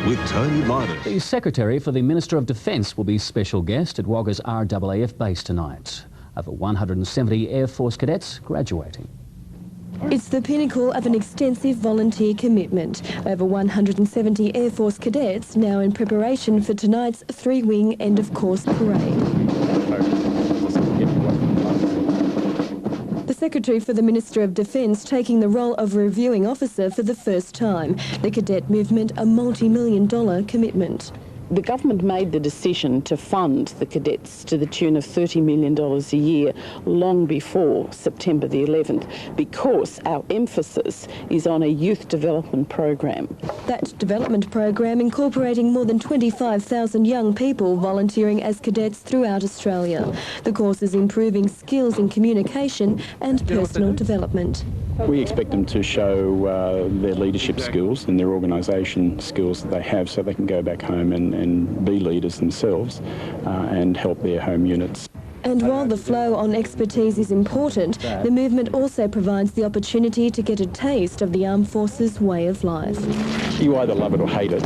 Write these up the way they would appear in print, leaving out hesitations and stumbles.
With Tony Midas. The Secretary for the Minister of Defence will be special guest at Wagga's RAAF base tonight. Over 170 Air Force cadets graduating. It's the pinnacle of an extensive volunteer commitment. Over 170 Air Force cadets now in preparation for tonight's three-wing end-of-course parade. The Secretary for the Minister of Defence taking the role of reviewing officer for the first time. The cadet movement a multi-million-dollar commitment. The government made the decision to fund the cadets to the tune of $30 million a year long before September the 11th because our emphasis is on a youth development program. That development program incorporating more than 25,000 young people volunteering as cadets throughout Australia. The course is improving skills in communication and personal development. We expect them to show their leadership skills and their organisation skills that they have so they can go back home and be leaders themselves and help their home units. And while the flow on expertise is important, the movement also provides the opportunity to get a taste of the Armed Forces way of life. You either love it or hate it.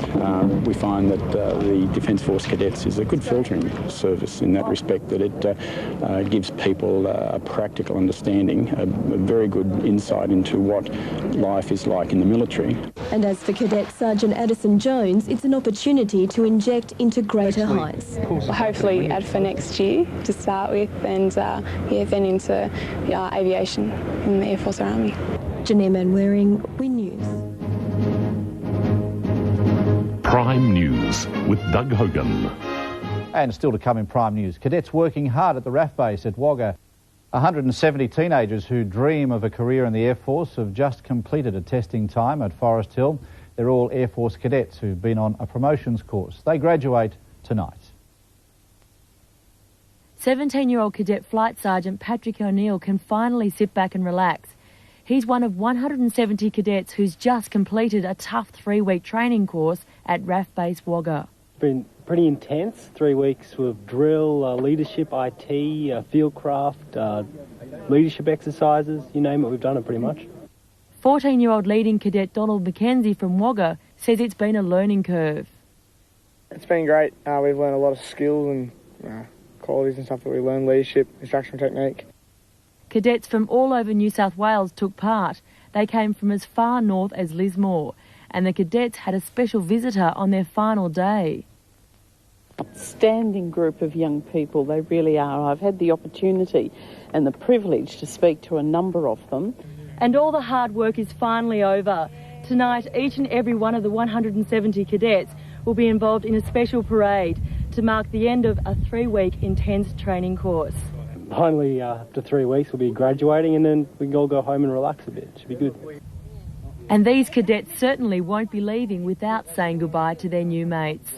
We find that the Defence Force Cadets is a good filtering service in that respect, that it gives people a practical understanding, a very good insight into what life is like in the military. And as for Cadet Sergeant Addison Jones, it's an opportunity to inject into greater heights. Hopefully for next year to start with, and then into aviation in the Air Force or Army. Janelle Manwaring, Win News. Prime News with Doug Hogan. And still to come in Prime News, cadets working hard at the RAAF base at Wagga. 170 teenagers who dream of a career in the Air Force have just completed a testing time at Forest Hill. They're all Air Force cadets who've been on a promotions course. They graduate tonight. 17-year-old Cadet Flight Sergeant Patrick O'Neill can finally sit back and relax. He's one of 170 cadets who's just completed a tough 3-week training course at RAAF Base Wagga. It's been pretty intense, 3 weeks with drill, leadership, IT, fieldcraft, leadership exercises, you name it, we've done it pretty much. 14-year-old leading cadet Donald McKenzie from Wagga says it's been a learning curve. It's been great. We've learned a lot of skills and qualities and stuff that we learn, leadership, instruction technique. Cadets from all over New South Wales took part. They came from as far north as Lismore, and the cadets had a special visitor on their final day. Outstanding group of young people, they really are. I've had the opportunity and the privilege to speak to a number of them. And all the hard work is finally over. Tonight, each and every one of the 170 cadets will be involved in a special parade to mark the end of a 3-week intense training course. Finally, after 3 weeks, we'll be graduating and then we can all go home and relax a bit. It should be good. And these cadets certainly won't be leaving without saying goodbye to their new mates.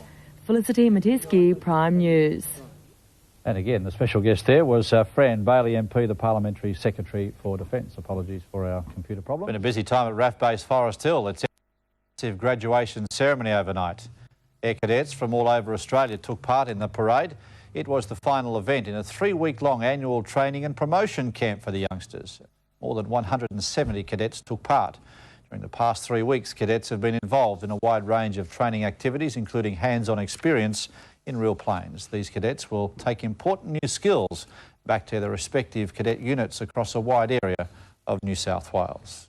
Felicity Matiski, Prime News. And again, the special guest there was Fran Bailey MP, the Parliamentary Secretary for Defence. Apologies for our computer problem. Been a busy time at RAAF Base Forest Hill. It's a massive graduation ceremony overnight. Air cadets from all over Australia took part in the parade. It was the final event in a 3-week-long annual training and promotion camp for the youngsters. More than 170 cadets took part. During the past 3 weeks, cadets have been involved in a wide range of training activities, including hands-on experience in real planes. These cadets will take important new skills back to their respective cadet units across a wide area of New South Wales.